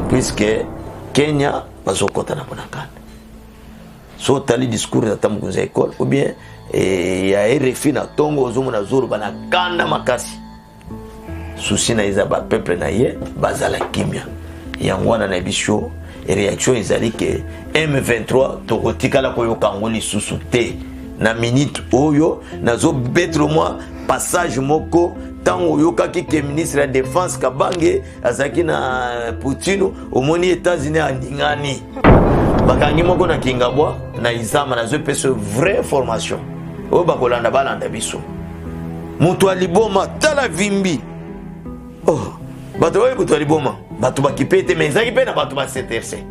puisque Kenya bazokota na bonakana so tali discours ya tamukunza école ou bien ya RFI na tongo ozomo na zoro bana kanda makasi souci na iza ba peuple na ye bazala kimia yangwana na bisho réaction ezali ke M23 tokotikala koyoka ngoli susu te na minute oyo nazo betre moi passage moko tango yoka ki ministre de la défense Kabange azaki na Poutine omoni États-Unis aningani bakangi moko na kingabwa na izama nazo pese vraie formation o bakolanda balanda biso mutu aliboma tala vimbi oh bato oyo mutu aliboma bato bakipete mezaki pe na bato ba CTRC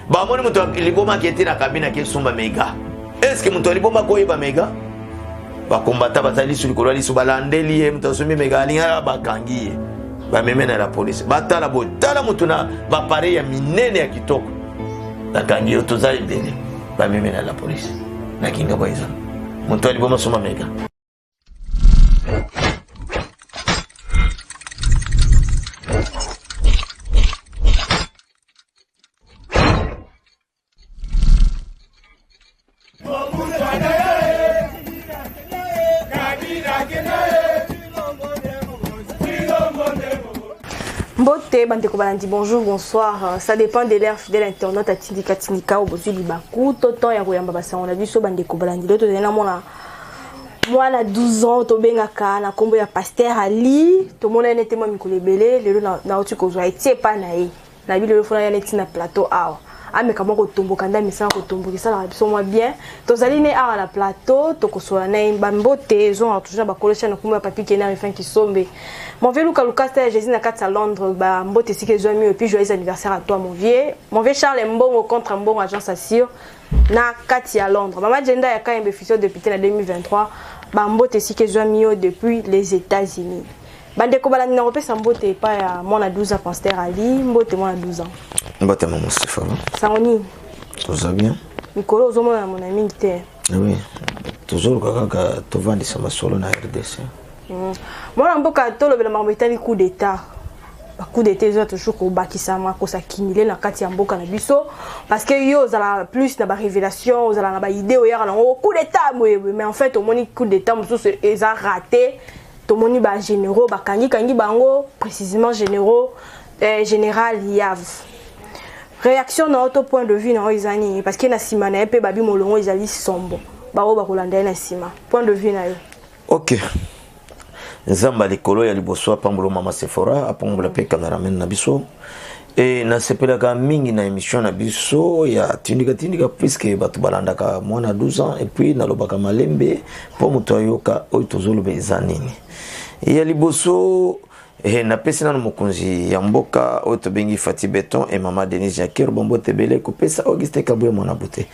ba moni mutu aliboma ki eti na kabina ki sumba mega est-ce que mutu aliboma ko yeba mega ba kombata batali sur kolali su balandeli ye mutu sumi mega alinga bakangi ba memena la police batala bo tala mutu na ba pare ya minene ya kitoko bakangi yo tozali bene ba memena la police na kinga boiza mutu aliboma sumba mega. Mbote bandeko balandi bonjour bonsoir, ça dépend de l'ère fidèle internaute à tindika au bozu libaku toto ya koyamba basango na biso bandeko balandi loto tena mona mwana 12 ans to bengaka na kombo ya Pasteur Ali to mona nete mo mikolo ebele lelo na oti kozwa etie pa na ye na bi lelo fona ya neti na plateau awa ameka moko tomboka nda misala ko tombokisa la biso moi bien tozali ne awa na plateau to kosola na bambote zo toujours ba collection na kombo ya papier kena refin ki sombe. Mon vieux Lucas Lucas, Jésus n'a qu'à Londres, bah, mbote si que et puis joyeux anniversaire à toi, mon vieux. Mon vieux Charles Mbongo contre Mbongo, agence assure, na Kati à Londres. Maman Jenda a quand même bénéficié depuis en 2023, bah, mbote si que depuis les États-Unis. Bande Kobalani n'a repé sa mbote pas à mon à 12 ans, Pasteur Ali, mbote moi à 12 ans. Mbote maman Stéphane. Ça on y. Tout va bien. Nicolas, au moins mon ami était. Oui, toujours quand tu vas dire ça ma solo na RDC. Moi, je suis un coup d'état. Coup d'état, je toujours au bakisama, ko sakimile na kati ya mboka na biso parce que yo za plus na ba révélation, za na ba idée o yara na coup d'état mais en fait au moni coup d'état mususu eza raté. To moni ba généraux ba kangi bango précisément général Yav. Réaction na auto point de vue na izani parce que na sima na pe babi molongo ezali sombo. Ba o ba kolanda na sima. Point de vue na yo. OK. Nzamba likolo ya liboso pambolo mama Sephora apambola pe cameraman na biso et na sepelaka mingi na émission na biso ya tindika puisque batu balandaka mwana 12 ans et puis na lobaka malembe po muto ayoka oyo tozoloba ezanini ya liboso na pesa na mokonzi ya mboka oyo tobengi Fati Beton et mama Denise Jacquer bombo tebele ko pesa Auguste Kabwe mona bute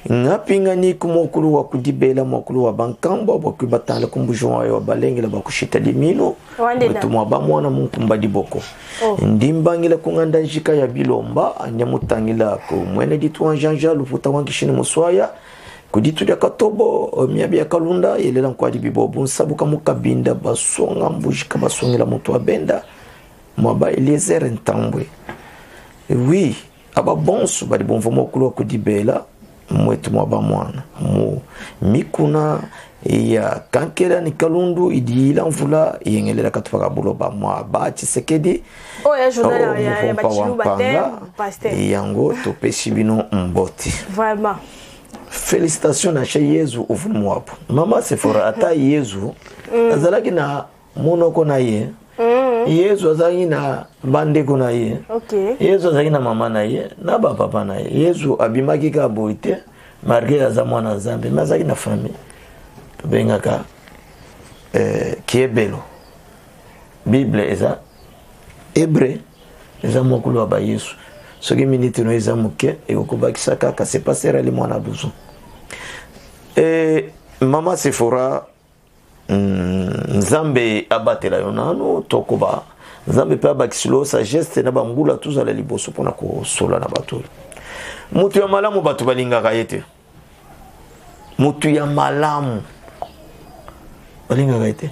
ngapinga ni kumokulu wa kudibela mokulu wa bankambo boku batala kumbujo wa balengela bakushita limino tumwa ba mwana munkumba diboko ndimbangila kunganda njika ya bilomba anyamutangila ko mwene ditwa Jean-Jean lufuta wangishini muswaya kuditu ya katobo miabi ya kalunda yelela kwa dibibo bunsabuka mukabinda basonga mbujika basongela mutu abenda mwaba Eliezer Ntambwe oui aba bonso bali bonvo mokulu kudibela mwetu mwaba mwana mu mikuna ya kankela ni kalundu idila mvula yengelela katupaka buloba mwaba Chisekedi ya journal ya bachilu batem pasteur yango topesi bino mboti vraiment. Félicitations à chez Yezu ufumu wapo. Mama Sephora ata Yezu azalaki na monoko na ye. Yezu azalaki na bandeko na ye. OK. Yezu azalaki na mama na ye, na ba papa na ye. Yezu abimaki ka boite, marqué za mwana Nzambe, mazaki na famille. Bengaka kiebelo. Bible eza hébreu eza mokulu ba Yesu. Ce qui minute nous est amuké et au Kubaki kaka c'est passé les mois à 12 ans. Et maman Sephora Nzambe abatela yonano tokoba Nzambe pe abakisilo sa geste na bambula tous à la liboso pona ko sola na bato. Mutu ya malamu batu balinga kayete. Mutu ya malamu balinga kayete.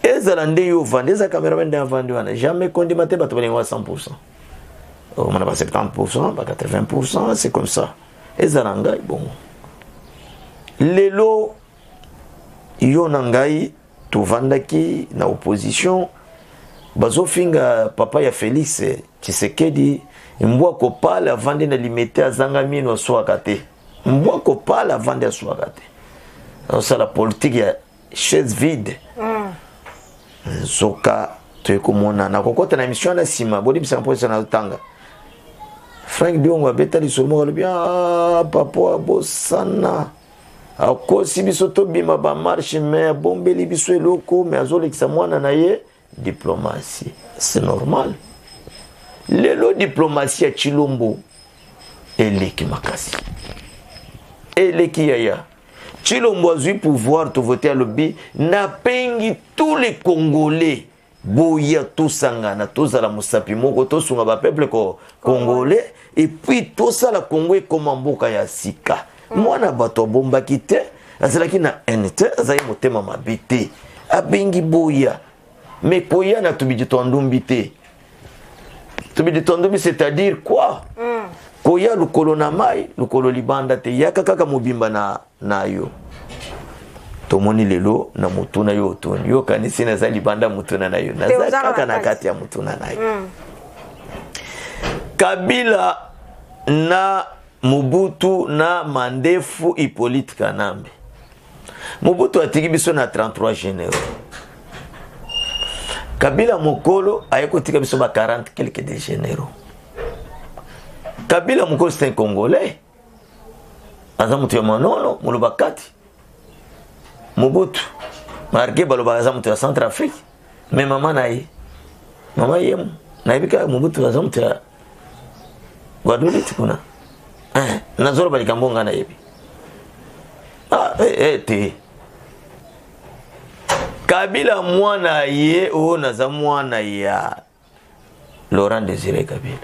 Ezala nde yo vande za cameraman de vande wana jamais kondimate batu balinga 100%. on a pas 70%, pas 80%, c'est comme ça. Et Zarangai, bon. Lelo, Yonangai, Tovandaki, na opposition, Bazofinga, papa ya Félix, Tshisekedi, Mbwa Kopal, avant de limiter à Zangamino à Swakate. Mbwa Kopal, avant de Swakate. Alors, c'est la politique, il y a chaise vide. Zoka, tu es comme on a. Nakokota na mission na Sima, Bodi Bisampo, na Tanga. Frank Diongo abetali solo bien papa bosana akosi biso to bima ba marche mais bombeli biso eloko mais azolekisa mwana na ye diplomatie c'est normal lelo diplomatie ya Chilombo eleki makasi eleki yaya Chilombo azui pouvoir to voter à lobby na pengi tous les Congolais boya tosangana tozala musapi moko tosunga ba peuple congolais et puis tosala Congo comme mboka ya sika mwana bato bomba kite azalaki na NT azali motema mabite abengi boya mais koya na tubidi tondumbi te tubidi tondumbi c'est-à-dire quoi koya lukolo na mai lukolo libanda te yaka kaka mobimba na yo tomoni lelo na mutuna yo otoni yo kanisi na zali banda mutuna na yo na kaka na kati ya mutuna na yo Kabila na Mobutu na Mandefu Hippolyte Kanambe Mobutu atiki biso na 33 généraux Kabila Mokolo ayeko tika biso ba 40 quelques de généraux Kabila Mokolo c'est un Congolais azamutu ya manono mulubakati Mobutu marqué baloba azamutu ya Centrafrique mais maman naye mama yemu naibika Mobutu azamutu ya Guadeloupe tikuna nazoro bali kambonga na yebi te Kabila mwana ye o naza mwana ya Laurent Désiré Kabila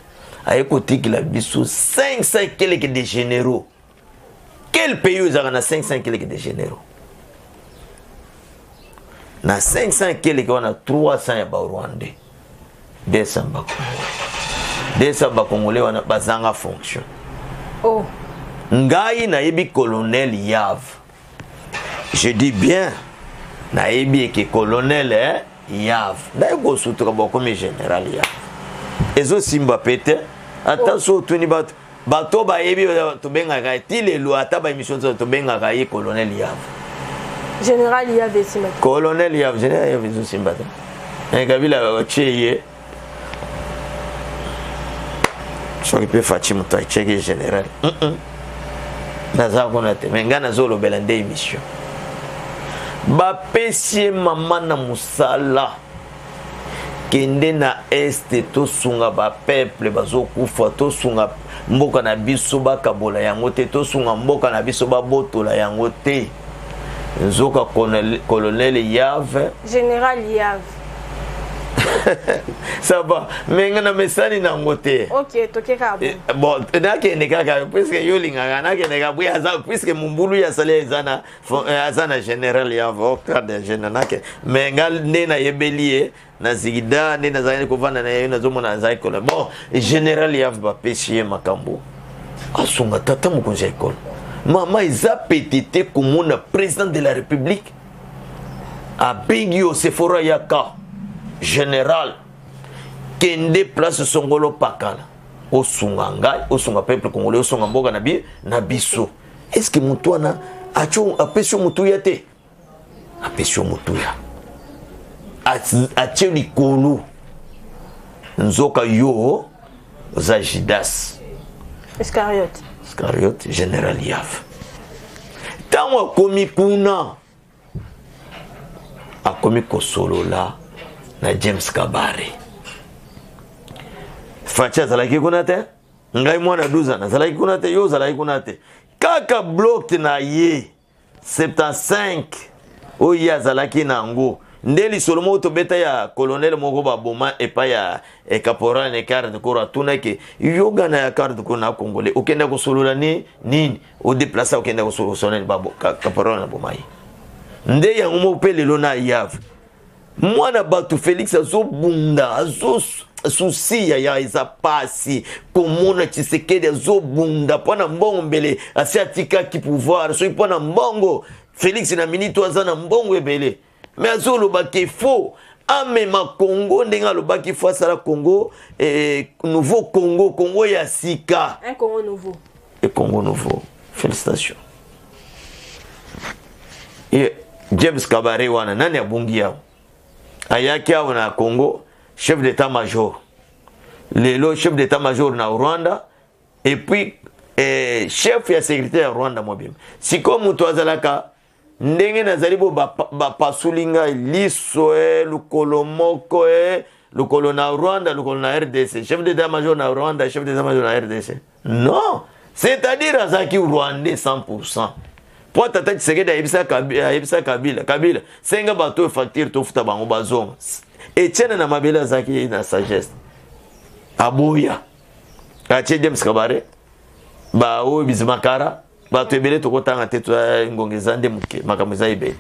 ayeko tikila biso 500 quelques de généraux. Quel pays vous avez 500 quelques de généraux? Na 500 quelques on a 300 ya ba Rwandais 200 ba Congolais 200 ba Congolais wana bazanga fonction. Oh. Ngai na yebi colonel Yav. Je dis bien na yebi ke colonel Yav. Na yego sutuka ba comme général Yav. Ezo simba pete attention tuni bato ba yebi to benga ka ti lelo ata ba émission to benga ka ye colonel Yav. Général Yav simba. Colonel Yav général Yav ezo simba. Kabila cheye soki pe Fatima to cheke général. Naza kona te mengana zolo belande émission. Ba pesie mama na musala kende na este to sunga ba peuple bazokufa to sunga mboka na biso bakabola yango te to sunga mboka na biso babotola yango te nzoka colonel Yav général Yav. Ça va mais ngana mesani na ngote. OK tokeka bon ndake ndeka puisque yolinga na ndeka buya za puisque mumbulu ya sale azana général Yav octave général mais ngal ndena yebelie na zigida ndena zani kovana na yena zomona za école bon général Yav ba péchier makambo asunga tata mu conseil école mama iza petite komona président de la république a bigio Sephora Yaka général kende place Songolo Pakala osunga ngai osunga peuple congolais osunga mboka na biso est-ce que mutwana acho apesio mutuya te apesio mutuya ache likolo nzoka yo za Judas Iscariote général Yav tango akomi kuna akomi kosolola na James Kabare Facha zalaki kuna te ngai mwana 12 ans zalaki kuna te yo zalaki kuna te kaka bloc na ye 75 oya zalaki nango ndeli solomo to beta ya colonel moko baboma epa ya caporal ne carte de corps tuna ke yoga na ya carte ko na congolais okenda ko solola nini o déplacer okenda ko solola babo caporal na bomai nde ya ngomo pe lelo na Yav mwana batu Félix azobunda souci ya eza pasi komona Tshisekedi azobunda pona mbongo mbele asiatika ki pouvoir so pona mbongo Félix na minito azana mbongo ebele mais azoloba ke faux amema Congo ndenga lobaki face à la Congo nouveau Congo ya sika un Congo nouveau et Congo nouveau félicitations et James Kabare wana nani abungi yao ayaki awo na Congo chef d'état-major lelo chef d'état-major na Rwanda et puis chef ya sécurité ya Rwanda mobile siko mutu azalaka ndenge nazali bo bapasulinga liso lukolo moko lukolo na Rwanda lukolo na RDC chef d'état-major na Rwanda chef d'état-major na RDC non c'est-à-dire azaki rwandais 100%. Pour tata Tshisekedi ayebisa Kabila senga bato facture to futa bango bazonga Etienne na mabela azaki na sagesse aboya atie James Kabare ba o bizimakara bato ebele to kotanga teto ngongeza nde muke makameza ibe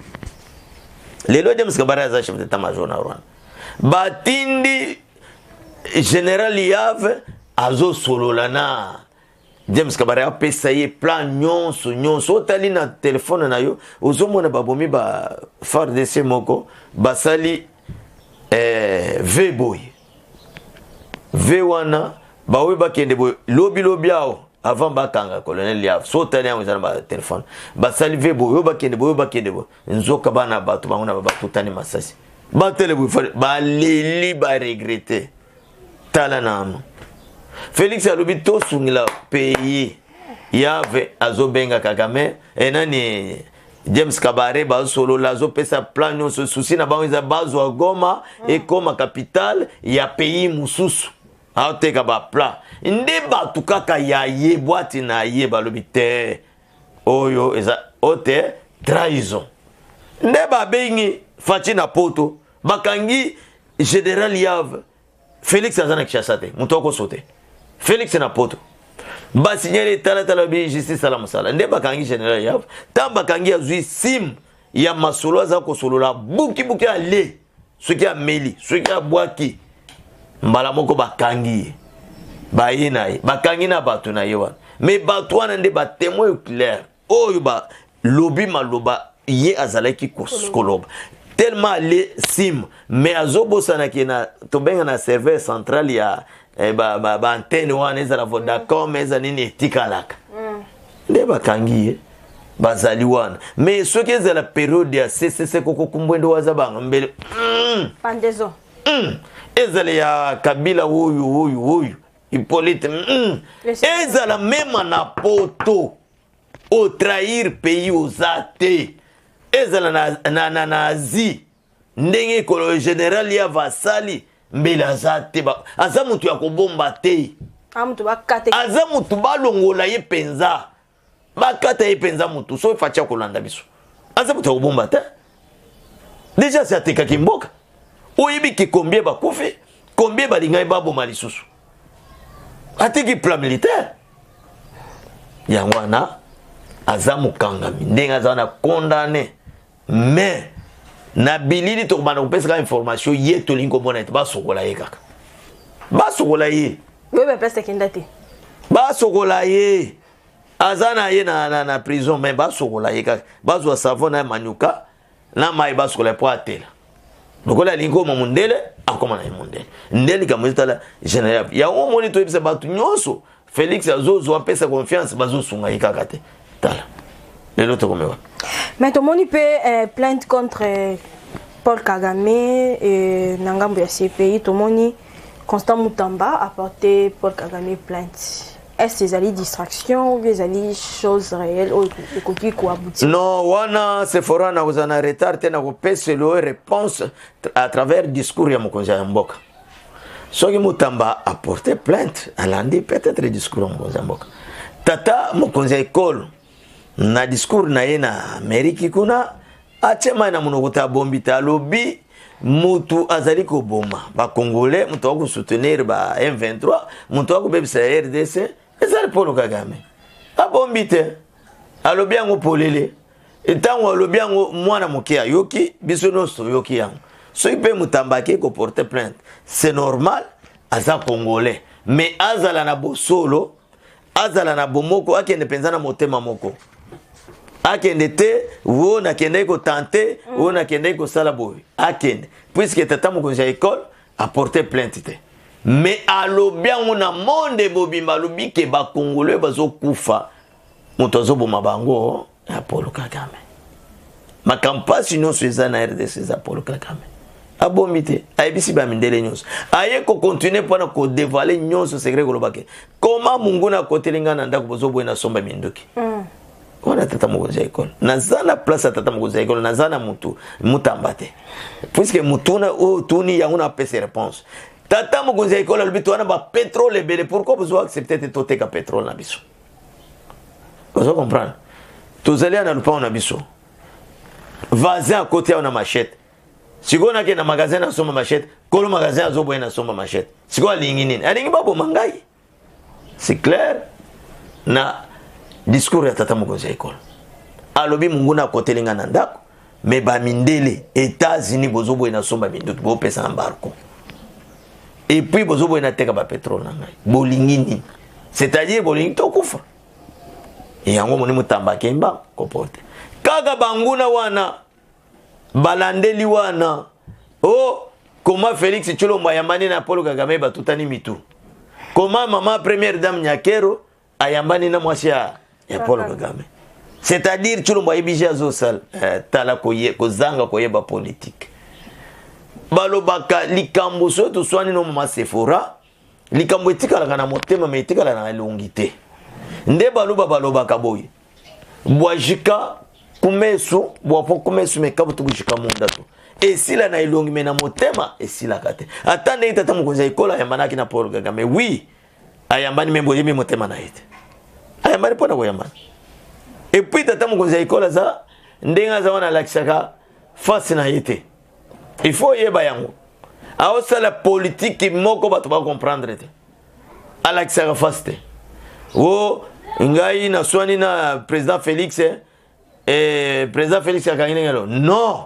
lelo James Kabare aza chef d'état-major na Rwanda batindi général Yave azo sololana James Kabare a payé plan nyonso otali na téléphone na yo ozomona babomi ba FARDC moko basali V-boy V1 bawe bakende boy lobi ao avant bakanga colonel Yav so otali yango zana ba téléphone basali V-boy yo bakende boy nzoka bana bato bangona bakutani masasi batele boy ba leli ba regretter tala namu Félix alobi to sungila pays Yave azobenga Kagame enani James Kabare ba solo lazo pesa plan nyonso souci na bango za bazo Goma et comme capitale ya pays mususu aoteka ba plan nde batu kaka ya ye boîte na ye balobi te oyo eza ote trahison nde ba bengi fachi na poto bakangi général Yave Félix azana kishasate mutoko sote Félix na poto ba signalé tala bi justice ala musala nde bakangi général Yav tamba kangi azui sim ya masolo za ko solola buki ale soki ya meli soki ya bwaki mbala moko bakangi ba yinaye bakangi na bato na yewa mais bato wana nde ba témoin clair oyo ba lobi maloba ye azalaki koloba tellement les sim mais azobosana ki na tobenga na serveur central ya ba antenne wana ezala Vodacom eza nini etikalaka nde bakangi bazali wana mais soki ezala période ya CCC koko kumbwendo waza banga mbele pandezo ezala ya Kabila huyu Hippolyte ezala même na poto au trahir pays aux athées ezala na nazi ndenge ko général ya vasali mbele azate aza mutu ya kobomba te amutu bakate aza mutu balongola ye penza bakata ye penza mutu so facha kolanda biso aza mutu ya kobomba te déjà c'est ateka kimboka oyebi ki combien bakufi combien balingai baboma lisusu ateki plan militaire yangwana aza mukangami ndenge aza na condamné mais na bilili to bana kupesa information ye to lingo bona ete basokola ye kaka basokola ye bebe pesa kindate basokola ye azana ye na prison mais basokola ye kaka bazwa savon na manyuka na mai basokola po atela lokola lingo mundele akoma na mundele ndeli kamuzitala general ya o moni to ebisa batu nyonso Félix azozo apesa confiance bazosunga ye kaka te tala lelo to komewa. Mais tout le monde peut plainte contre Paul Kagame et Nangambo ya CPI. Tout le monde Constant Moutamba a porté Paul Kagame plainte. Est-ce que c'est une distraction ou des choses réelles ou des copies qui aboutissent? Non, wana se fera na uzana retard tena kupesa le réponse à travers discours ya mokonzi ya mboka. Soki Moutamba a porté plainte, alandi peut-être discours ya mokonzi ya mboka. Tata mokonzi ya école na discours na ye na Ameriki kuna achema na munokota bombi talobi mutu azali ko boma ba congolais mutu wa soutenir ba M23 mutu wa bebisa RDC ezali Paul Kagame abombi te alobi yango polele etango alobi yango mwana mokia yoki biso no so yoki yango so ipe Mutamba ke ko porter plainte c'est normal aza congolais mais azala na bosolo azala na bomoko akende penza na motema moko akende te wo nakende ko tenter wo nakende ko sala boy akende puisque tata mokonzi ya école a porté plainte te mais alobi yango na monde mobimba alobi ke ba congolais bazokufa moto azoboma bango ya Paul Kagame makampasi nyonso eza na RDC eza Paul Kagame abomi te ayebisi bamindele nyonso aye kocontinue mpona kodevale nyonso secret kolobake koma mungu na kotelinga na ndako bozoboye na somba minduki wana tata mokonzi ya ekole naza na place ya tata mokonzi ya ekole naza na mutu mutamba te puisque mutuna oyo tuni yango na apesa réponse tata mokonzi ya ekole alobi towana bapétrole ebele pourquoi bozo accepte te toteka pétrole na biso ozo comprendre tozali ya na lupango na biso voisin à côté on a machette siko na ke na magasin na soma machette kolo magasin azoboye na soma machette siko alingi nini alingi babo mangai c'est clair na discours ya tata mokonzi ya ekole alobi mungu na kotelinga na ndako me ba mindele États-Unis bozoboye na somba minduki bo pesa embargo et puis bozoboye na teka ba pétrole na ngai bolingi nini c'est-à-dire bolingi to kufa yango moni mutamba kemba koporte kaka banguna wana balandeli wana oh comment Félix Tshilombo ayambani na Paul Kagame batutani mitu comment maman première dame Nyakero ayambani na mwasi ya Paul Kagame c'est-à-dire Tshilombo ayebiji azosala tala kozanga koyeba politique balobaka likambo so to swani no mama Sephora likambo etikala na motema me etikala na elongite nde balobaka boye bwajika kumesu bwapo kumesu mekabu tukushika munda tu esila na ilongi mena motema esila kate atande tata mokonzi ya ekole ayambanaki na Paul Kagame oui ayambani membo yemi motema na ete ayambani pona koyambana et puis tata mokonzi ya ekole za ndenga za wana lakisaka face na ete il faut yeba yango aosa la politique moko bato ba comprendre te alakisaka face te wo ngai na swani na président Félix président Félix akangengelo non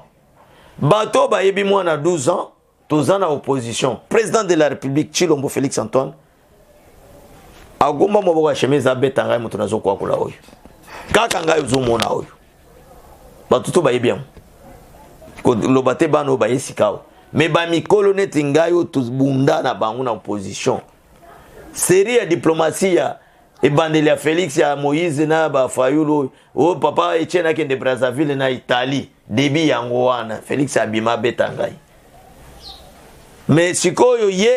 bato ba yebi mwana 12 ans tozana opposition président de la République Tshilombo Félix Antoine agomba moboko ya chemise abeta ngai mutu nazo kwa kula oyo kaka ngai uzomona oyo bato to ba yebi am ko lobate bano ba yesikao mais ba mikolo neti ngai o tubunda na bangu na opposition série ya diplomatie ya ebandeli ya Félix ya Moïse na ba Fayulu o papa Etienne kende Brazzaville na Italie debi yango wana Félix abima betangai mais sikoyo ye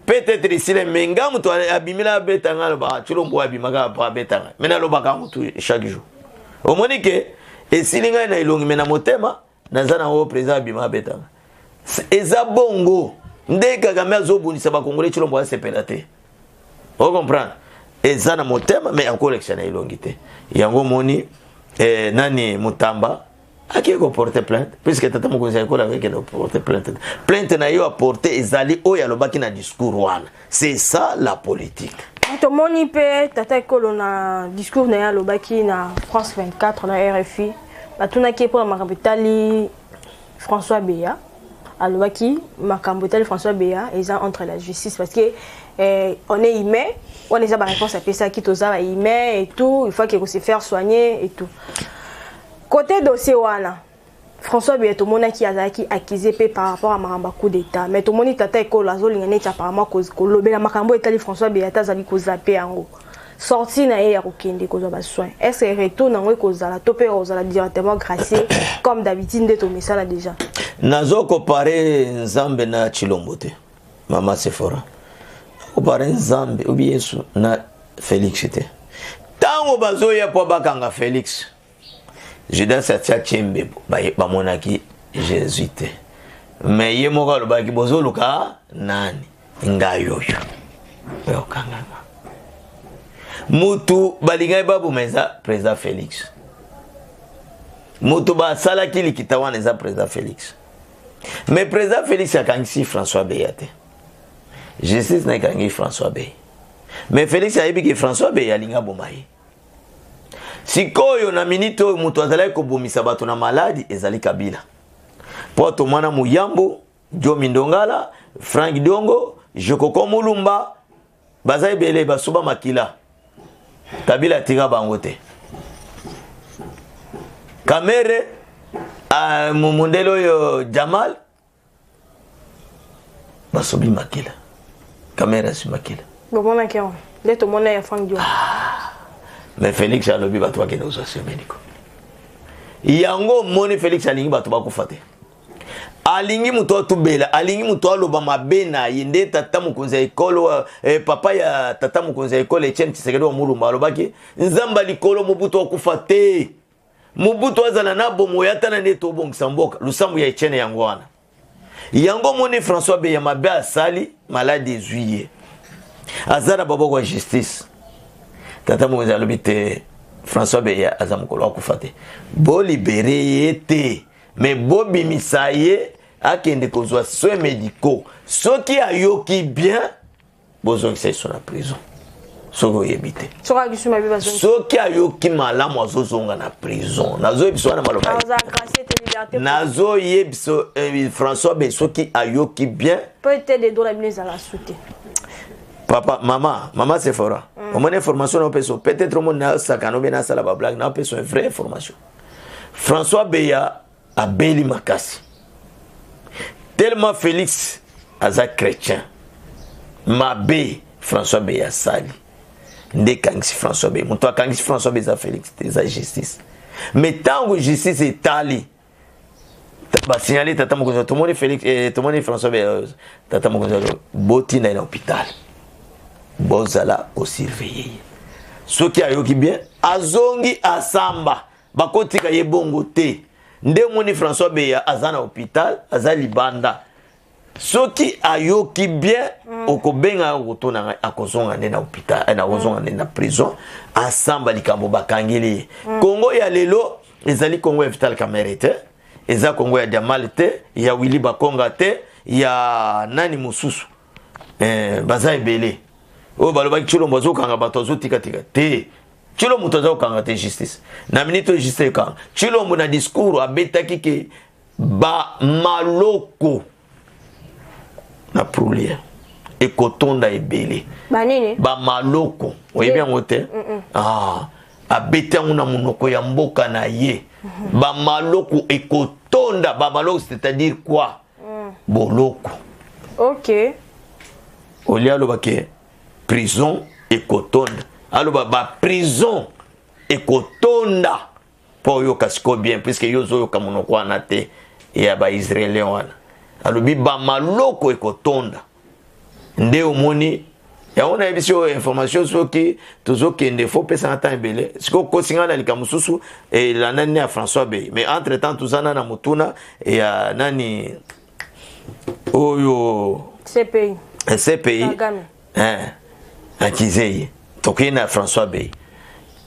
peut-être sile menga mutu abimila betanga ba Tshilombo abima ka ba betanga mena lobaka mutu chaque jour o monike esilinga na ilongi mena motema nazana o président abima betanga eza bongo nde Kagame azobundisa ba Congolais Tshilombo asepelate o comprendre ezana motema mais encore élection na ilongite yango moni nani mutamba akiko porter plainte puisque tata mokonzi ya ekole avec no porter plainte na yo apporter ezali oyo alobaki na discours wana c'est ça la politique to moni pe tata ekole na discours na alobaki na France 24 na RFI batuna ki pour makambo tali François Beya alobaki makambo tali François Beya eza entre la justice parce que on est humain, on a la réponse à ça qui est humain et tout, il faut qu'il se faire soigner et tout. Côté dossier wana, François Beya tout monde qui a accusé par rapport à Maramba coup d'état, mais tout le monde tata école la zone ngane apparemment cause lobela makambo etali François Beya tazali ko zapper yango. Sorti na ya kokende ko ba soin. Est-ce que retour na ngwe ko zala topé ko zala directement gracier comme d'habitude de tomber ça là déjà. Nazo comparer Nzambe na Tshilombo te. Mama Sephora. Par Nzambe ou bien na Félix était tango bazoya po bakanga Félix Judas atia chembe ba monaki jésuite mais ye moko lo baki bozoluka nani ngayoyo yo kanga mutu balingai babu meza président Félix mutu ba sala kili kitawana za président Félix mais président Félix akangisi François Beya te justice na kangi François Beya mais Félix ayebi que François Beya alinga bomaye sikoyo na minito mutu azali ko bomisa bato na maladi ezali Kabila poto mwana muyambo Jo Mindongala Frank Diongo Jokoko Mulumba baza ebele basuba makila Kabila tira bangote Kamere Mumundelo yo Jamal basubi makila Kamera si makila bon mona kion leto mona ya fandio mais Félix alobi batwa ke nous aussi médico yango moni Félix alingi batu bakufate alingi muto atubela alingi muto aloba mabena yende tata mukunza ekolo papa ya tata mukunza ekolo Etienne Tshisekedi wa Mulumba alobaki nzamba likolo mubuto akufate mubuto azana na bomo yatana neto bongisa mboka lusambu ya Etienne yango wana yango moni François Beya mabe asali malade juillet azara babo kwa justice tata mukunza alobite François Beya azamukolo akufate bo libéré été mais Bobby Misaye akende kozwa soins médicaux soki ayoki bien bozo qui sont en prison soko yebite soki ayoki malamu azozonga na prison nazo ebiso na maloba nazo yebiso François Beya soki ayoki bien peut-être des dollars bien à la soute papa maman c'est fort au moins information on peut peut-être au monde ça quand on bien ça la blague na peut une vraie information François Beya a Beli Makasi. Tellement Félix aza chrétien. Mabe François Beya sali. Nde kangisi François Beya. Muto kangisi François Beya Félix za justice. Mais tant que justice est tali. Ba signaler tata mokonzo tout monde Félix et tout monde François Beya tata mokonzo boti na l'hôpital. Bozala au surveiller. Ce qui a yoki bien azongi asamba. Bakotika yebongo te. Nde moni François Beya azana hôpital azali banda soki ayoki bien okobenga otona akozonga na hôpital na kozonga na prison asamba likambo bakangeli Congo ya lelo ezali Congo ya Vital Kamerhe te eza Congo ya Jamal te ya Willy Bakonga te ya nani mususu baza ebele o baloba Chilombo azokanga bato azotika te Chilombo mutoza okanga te justice na minito justice kanga Chilombo na discours abetaki ke ba maloko na proulia ekotonda ebele ba nini ba maloko oyebi yango te abetango na monoko ya mboka na ye ba maloko ekotonda ba maloko c'est-à-dire quoi boloko OK olia lobake prison ekotonda aloba ba prison ekotonda po yo kasiko bien puisque yo zo yo kamonoko wana te ya ba israélien wana alobi ba maloko ekotonda nde omoni ya ona ebisio information soki tozokende faut pesa ata ebele siko kosinga na likamususu et la nani ya François Beya mais entre temps tuzana na mutuna ya nani oyo CPI akizeye tokena François Beya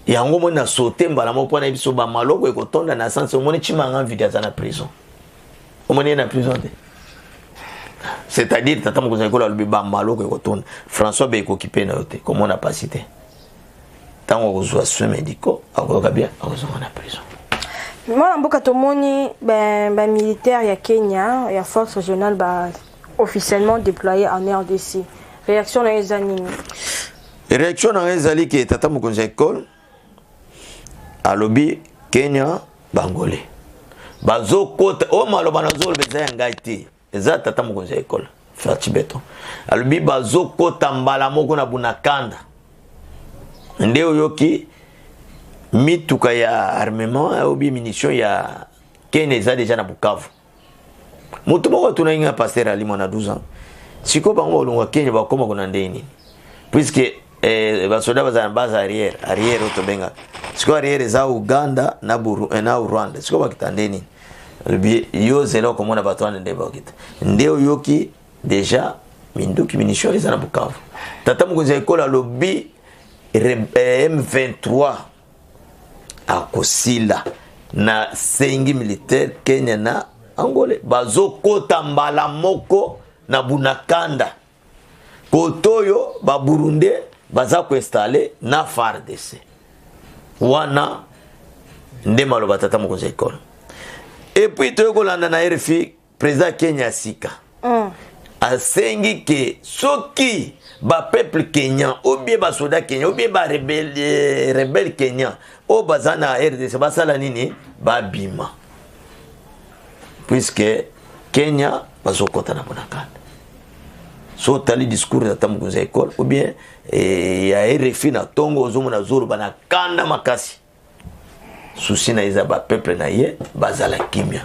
yango mona sauter mbala moko na biso ba maloko ekotonda na sens omoni chimanga video za na prison omoni na prison te c'est-à-dire tata mokonza ekola lobi ba maloko ekotonda François Beya occupé na yote comme on a pas cité tango kozwa soins médicaux akoka bien akozonga na prison mwana mboka tomoni ba militaire ya Kenya ya force régionale ba officiellement déployé en RDC réaction na ezanini réaction na ezali ke tata mokonza école alobi Kenya bangolé bazokota o maloba na zolo beza ya ngai te eza tata mokonza école Fati Beton alobi bazokota mbala moko na bunakanda nde oyoki mituka ya armement obi munition ya Kenya eza déjà na Bukavu mutu moko tunainga pasteur ali mona 12 ans siko bango olunga Kenya bakoma kuna ndeni puisque basoda baza base arrière otobenga siko arrière za Uganda na Rwanda siko bakitandeni lebi yo zelo komona batwana nde bakita nde oyoki déjà minduki munition eza na Bukavu tata mokonza ekola lobi M23 akosila na sengi militaire Kenya na Angole bazokota mbala moko na bunakanda kotoyo ba Burundi baza ko installer na FARDC wana nde maloba tata mokonza école et puis to kolanda na RFI président Kenya sika asengi ke soki ba peuple kenyan ou bien ba soda kenyan ou bien ba rebelle kenyan o bazana RDC basala nini ba bima puisque Kenya bazokota na bonakana so tali discours ya tamukunza école ou bien ya RFI na tongo ozomo na zoro bana kanda makasi souci na iza ba peuple na ye bazala kimia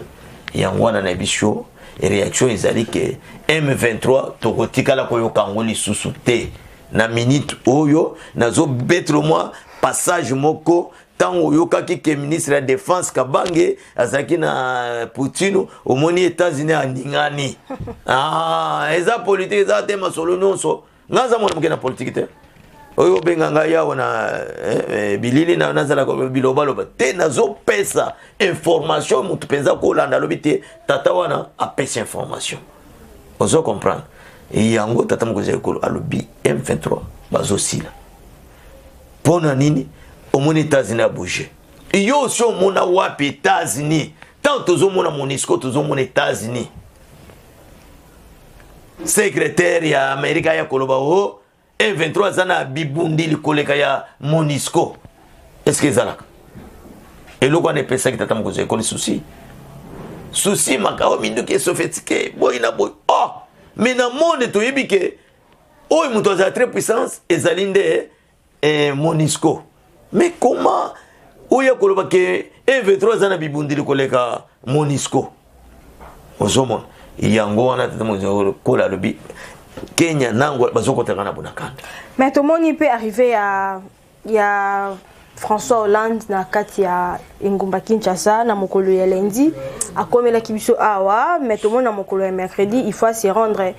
yangwana na bisho réaction ezali ke M23 tokotikala koyoka ngoli susu te na minute oyo nazo betre moi passage moko tango yokaki ke ministre ya défense Kabange azaki na Poutine omoni États-Unis aningani eza politique eza te masolo nyonso ngaza mona mukena politique te oyo benganga yawo na bilili na nazala ko bilobaloba te nazo pesa information mutu penza ko landa lobite tata wana apesa information ozo comprendre yango tata mukuze ko alobi M23 bazosila pona nini omoni États-Unis a bougé yo so mona wapi États-Unis tant tozo mona MONUSCO tozo mona États-Unis secrétaire ya Amerika ya koloba o M23 zana bibundi likoleka ya MONUSCO est-ce que zalaka eloko ne pesa kitata mukoze ko souci makao mindu ke sophistiqué boy na boy mais na monde to yebike oy muto za très puissance ezalinde MONUSCO mais comment oya koloba ke M23 zana bibundi likoleka MONUSCO ozomona yango wana tata mukoze ko la lobi Kenya nango bazokotaka na bonakanda mais tout le monde peut arriver à François Hollande na kati ya Ngumba Kinshasa na mokolo ya lundi akomela kibiso awa mais tout le monde na mokolo ya mercredi il faut se rendre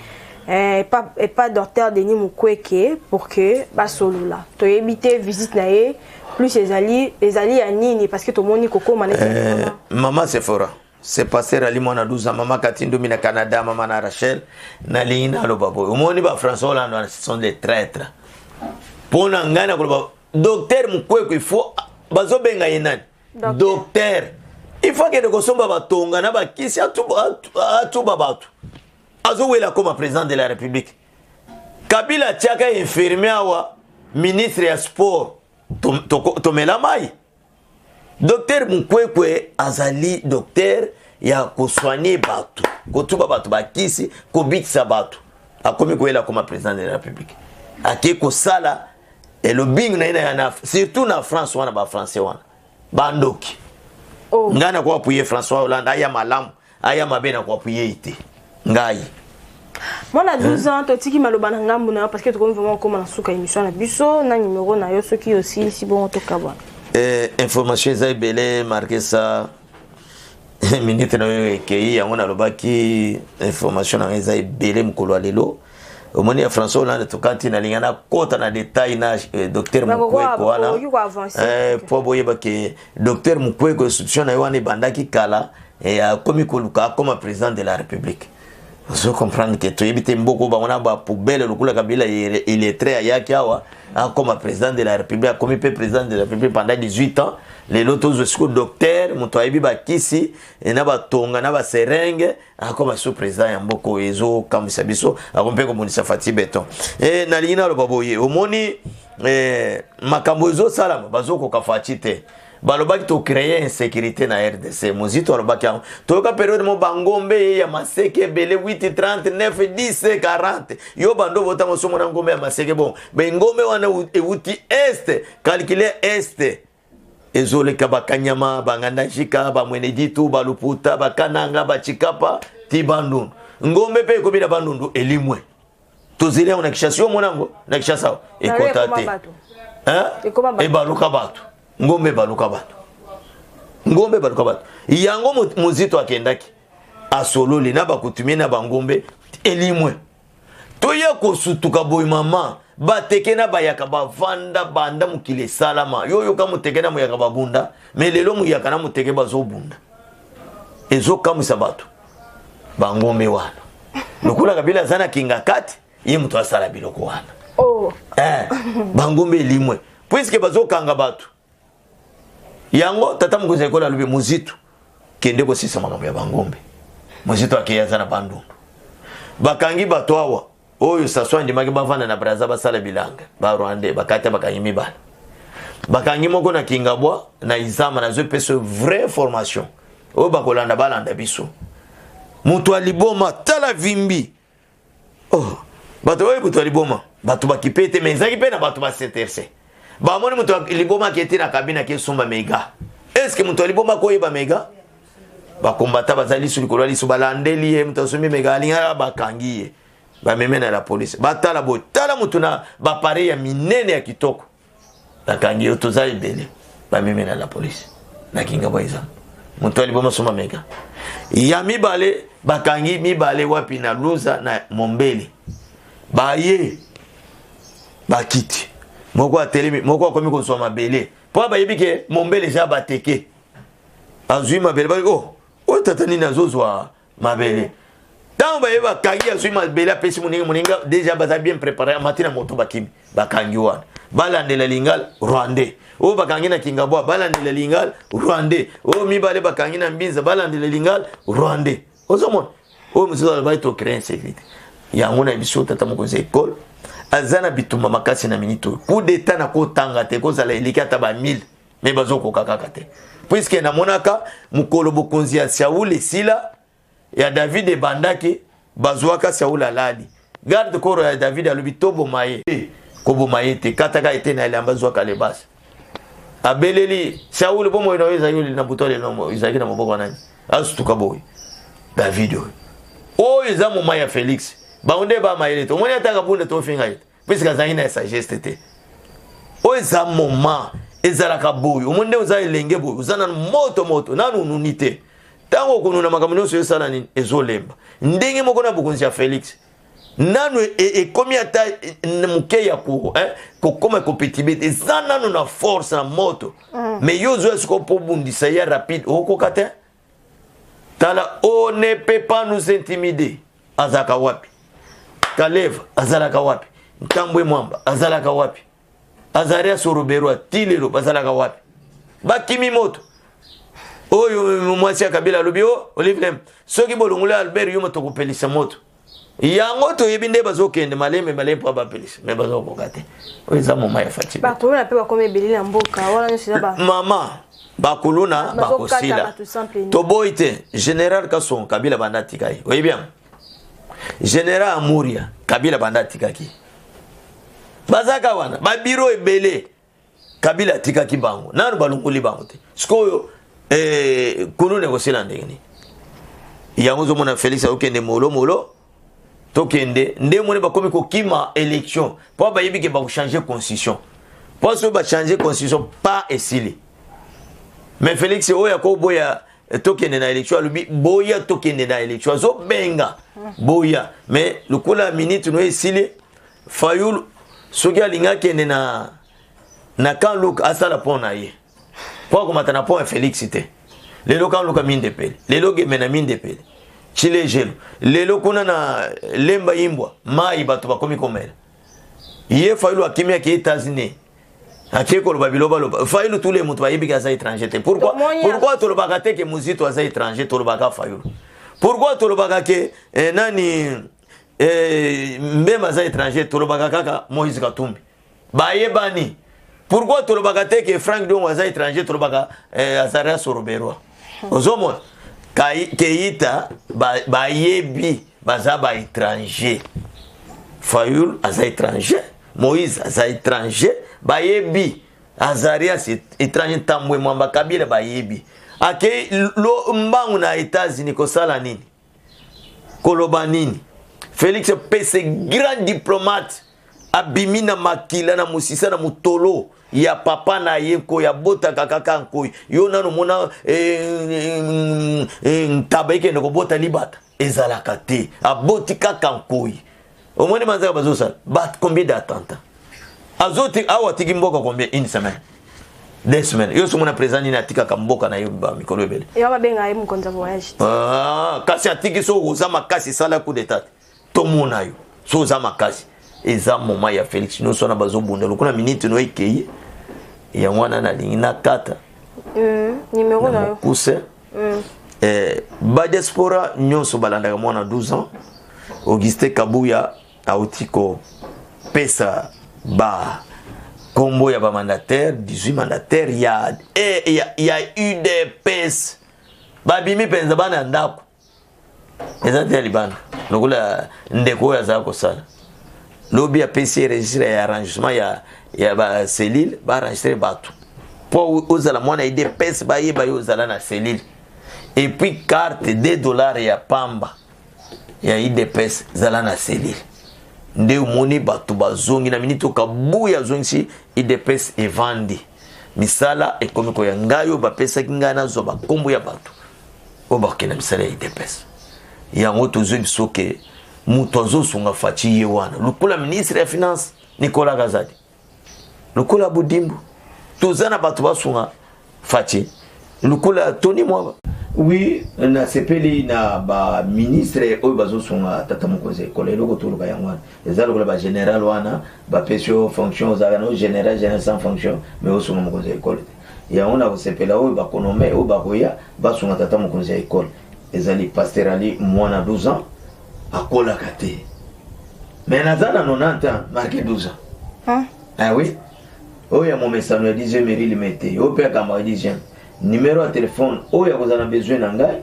pas docteur Denis Mukwege pour que basolula to éviter visite na ye plus les alliés ya nini parce que tout le monde koko manete maman Sephora c'est passé rali mona 12 ans maman Katindo mina Canada maman na Rachel na lina lo babo omoni ba François Hollande sont des traîtres pona ngana ko docteur Mukwege il faut bazobenga yenani docteur il faut que de kosomba batonga na bakisi atuba batu azowela comme président de la République Kabila tiaka infirmier wa ministre ya sport tomela mai docteur Mukwege azali docteur ya kosoigner batu kotuba batu bakisi kobitisa batu akomi koela comme président de la République ake kosala elobing na ina ya surtout na France wana ba français wana bandoki ngana kwa appuyer François Hollande aya malamu aya mabena kwa appuyer ite ngai moi na 12 ans totiki maloba na ngambu na parce que tu vraiment comme na suka émission na biso na numéro na yo soki aussi si bon to kabwa information za belé marqué ça minute na yo ekei yango na lobaki information na za belé mukolo lelo omoni ya François Hollande tokati na lingana kota na détail na docteur Mukwege wana po boyeba ke docteur Mukwege institution na wana bandaki kala akomi koluka comme président de la République vous comprenez que to yebite mboko ba wana ba poubelle lokula Kabila il est très ayaki awa comme président de la République comme président de la République pendant 18 ans les lotos jusqu'au docteur muto ayibi ba kisi na ba tonga na ba serenge comme sous président ya mboko ezo kamisa biso akompe ko monisa fati beton na lina lo baboye omoni makambo ezo salama bazoko kafati te balobaki to créer insécurité na RDC mozito alobaki toyoka période mo bangombe ya maseke bele 8:30 9 10 40 yo bando bota mosomo na ngombe ya maseke bon bengombe wana euti est calculer est ezole kabakanyama banganda jika ba mweneditu baluputa bakananga bachikapa tibandundu ngombe pe ko bila bandundu elimwe tozile on akishasio monango na kishasa ekotate e baluka batu ngombe baluka batu yango muzito akendaki asololi na bakutumie na bangombe elimwe toya kosutuka boy mama bateke na bayaka bavanda banda mukile salama yoyo ka muteke na muyaka babunda melelo muyaka na muteke bazobunda ezo kamusa batu bangombe wana lokula Kabila zana kinga kati ye mutu asala biloko wana bangombe elimwe puisque bazokanga batu yango tata mukuze kola lube muzito kende ko sisa makambo ya bangombe muzito akeyaza na bandundu bakangi bato awa oyo saswa ndimaki bavanda na Braza basala bilanga ba Rwanda bakata bakangi mibala bakangi moko na Kingabwa na Izama na zo pese vraie formation oyo bakolanda balanda biso mutu aliboma tala vimbi oh bato oyo mutu aliboma bato bakipete menzaki pe na bato basinterse bamoni mutu aliboma kete na kabina ke sumba mega est-ce que mutu aliboma ko yeba mega bakombata bazali suli kolwa liso balandeli ye mutu asumi mega alinga bakangi ye bamemena la police batala bo tala mutu na bapare ya minene ya kitoko bakangi yo tozali bele bamemena la police na Kingabwa Izama mutu aliboma sumba mega ya mibale bakangi mibale wapi na Luza na Mombele baye bakiti moko atelemi moko akomi ko soma mabele po bayebike Mombele ja bateke azui mabele ba oh o tatani nazozwa mabele tant bayeba kangi azui mabele apesi moninga déjà baza bien préparé matina moto bakimi bakangi wana balandela lingal Rwandais o bakangi na Kingabwa balandela lingal Rwandais o mibale bakangi na Mbinza balandela lingal Rwandais ozomona o muzalo baito créer insécurité yango na biso tata mokonzi école azana bituma makasi na minito coup d'état na ko tanga te ko zala elika ta ba 1000 mais bazoko kakaka te puisque na monaka mukolo bokonzi ya Saoul esila ya David ebandaki bazwaka Saoul alali garde corps ya David alobi tobo maye ko bo maye te kataka ete na elamba zwaka le bas abeleli Saoul bomo ino ezayoli na butole no izaki na maboko nani astuka boy David o ezamu maya Félix baunde ba maye to moni ataka bunda to finga ite puisque azangina sagesse te o ezamu moment ezalaka boy umunde uza elenge boy uzana moto nanu nunite tango kununa makamino so yosala nini ezolemba ndenge moko na bokonzi ya Félix nanu ekomi ata muke ya ko koma compétitivité ezana nanu na force na moto mais yozo esko po bundisa ya rapide okoka te tala on ne peut pas nous intimider azaka wapi Kaleva azalaka wapi Ntambwe Mwamba azalaka wapi Azaria Soroberwa Tilero bazalaka wapi bakimi moto oyo mwasi ya Kabila lobio Olivier soki bolongula Albert yo moto kopelisa moto yango to yebinde bazokende maleme pa bapelisa me bazokokate oza moma ya Fatima bakuluna pe bakome belile na mboka wana nyoshira ba mama bakuluna bakosila toboite Général Kasson Kabila bandati kai oyi bien Général Amuria Kabila bandati kaki bazaka wana ba biro ebele Kabila tikaki bango nanu balunguli bango te sikoyo kulune kosila ndengeni yango zo mona Félix okende molo tokende nde mone bakomi ko kima élection po ba yebike ba changer constitution po so ba changer constitution pas esili mais Félix oya ko boya tokende na élection alubi boya tokende na élection zo benga boya mais lukula minute no esili Fayulu soki alinga kende na kan Luka asala pona ye po ko matana pona Félix te lelo kan Luka minde pele lelo gemena minde pele chile jelo lelo kuna na lemba imbwa mai bato bakomi komela ye Fayulu akimia ki États-Unis akeko loba biloba loba Fayulu tous les mutu bayibika za étranger te pourquoi to lobaka te ke muzito za étranger to lobaka Fayulu pourquoi to lobaka ke nani mbema za étranger to lobaka kaka Moïse Katumbi bayebani pourquoi to lobaka te ke Frank Diongo za étranger to lobaka Azaria Soroberwa ozomona Keita bayebi baza ba étranger Fayulu aza étranger Moïse aza étranger bayebi Azaria c'est étranger Ntambwe Mwamba Kabila bayebi ake lo mbangu na États-Unis ko sala nini koloba nini Félix pese grand diplomate abimina makila na musisa na mutolo ya papa na yeko ya bota kakaka nkoi yo nanu mona ntabaike ndoko bota libata ezalaka te aboti kaka nkoi omoni manzaka bazosa bat combien d'attentats azoti awa tiki mboka combien une semaine 2 semaines yo somona présent ni natika ka mboka na yo ba mikolo ebele yo babenga ye mukonza voyage kasi atiki so ozama kasi sala coup d'état tomona yo so ozama kasi eza moma ya Félix no sona bazobunda lokuna minute no ekeye ya mwana na lingina kata numéro na yo kuse ba diaspora nyonso balandaka mwana 12 ans Augustin Kabuya autiko pesa ba combo ya ba mandataire 18 mandataires il y a eu des pes ba bimi penza bana ndako ezati ya libanda lokula ndeko ya za ko sala lobi ya PC registre ya arrangement ya ba cellule ba enregistrer batu pour ozala mwana ide pes ba yeba yo zala na cellule et puis carte $2 ya pamba ya IDPS zala na cellule nde umoni batu bazongi na minito kabuya zongi IDPS evandi misala ekomiko ya ngayo bapesa kingana zo bakombo ya batu obakena misala ya IDPS yango tozo bisoke mutu azosunga faci ye wana lukula ministre ya finance Nicolas Kazadi lukula Budimbu tozana batu basunga faci lukula Tony Mwaba. Oui, na sepeli na ba ministre oyo bazosunga tata mokonzi ekolo eloko toluka yango wana eza lokola ba général wana bapesio fonction ozalaka na général sans fonction mais osunga mokonzi ekolo te yango na kosepela oyo bakonome oyo bakoya basunga tata mokonzi ya ekolo ezali pastorali mwana 12 ans akolaka te mais naza na 90 ans marqué 12 ans ah oui oyo ya momesano ya 10e mairie limete oyo mpe akamba ya 10e numéro de téléphone oyo akozana besoin na ngai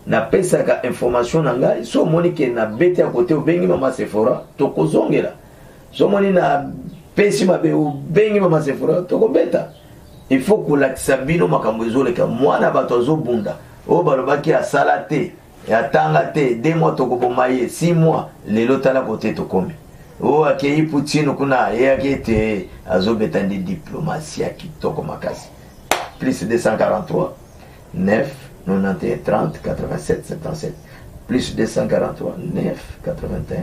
na pesaka information na ngai so moni ke na bete à côté obengi mama Sephora tokozongela so moni na pesi mabe obengi mama Sephora tokobeta il faut kolakisa bino makambo ezoleka mwana bato azobunda oyo balobaki asala te atanga te 2 mois tokoboma ye 6 mois lelo tala kote tokomi oyo akei Poutine kuna ye akete azobeta ndi diplomatie ya kitoko makasi plus 243 9 91 30 87 77 plus 243 9 81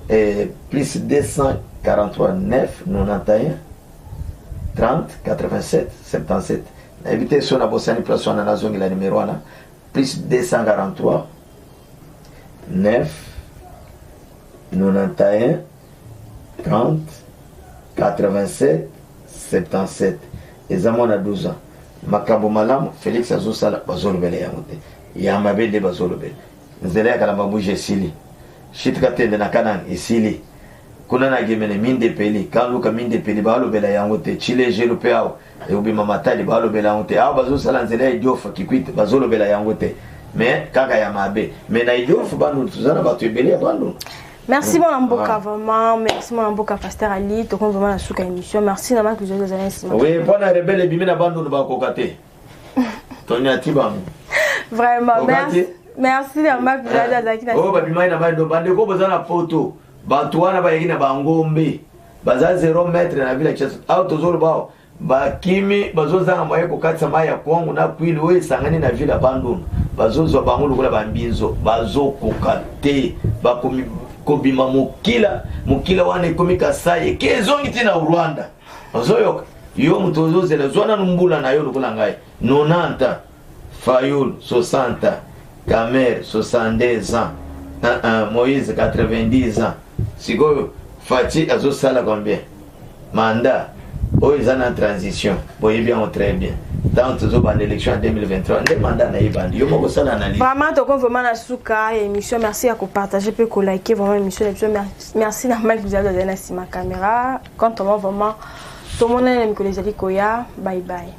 et plus 243 9 91 30 87 77 évitez son abosani place on a la zone la numéro 1 plus 243 9 91 30 87 77 et à mon à 12 ans makambo malamu Félix azosala bazolobele yango te ya mabende bazolobele nzela ya kala mabuje sili shitka tende na kanang isili kuna na gemene minde peli kaluka minde peli balobela yango te chile jelo pe awo e ubi mamatali balobela yango te awo bazosala nzela ya idiofa kikwite bazolobela yango te mais kaka ya mabe mais na idiofa bandu tuzana batu ebele bandu. Merci mon amboka vraiment, merci mon amboka Pasteur Ali, to vraiment la souka émission. Merci na que vous avez ici. Oui, pendant rebelle bimi na bandu ba kokate. Tonya tibam. Vraiment merci. Merci na que vous avez azaki na. Oh ba bimai na bando bande ko bozana photo. Bantu wana ba yekina bangombe. Baza 0 mètre na villa chasa. Auto zolo bao. Ba kimi bazozanga moye ko katsa maya kwangu na kwili we sangani na villa bandu. Bazozo bangulu kula bambinzo. Bazo kokate. Ba komi kobima mukila wane komika saye kezongi tina Rwanda ozoyoka yo mutozo zela zwana numbula na yo lokula ngai 90 Fayul 60 Kamer 72 ans Moïse 90 ans sikoyo Fati azosala combien mandat oyo en transition boye bien très bien dans l'élection en 2023 ndé mandat na yibandi yo moko sala analyse vraiment to vraiment na suka émission merci à partager pe ko liker vraiment émission merci na Mike vous avez donné na caméra quand on va vraiment tout le monde aime que les ali koya bye bye.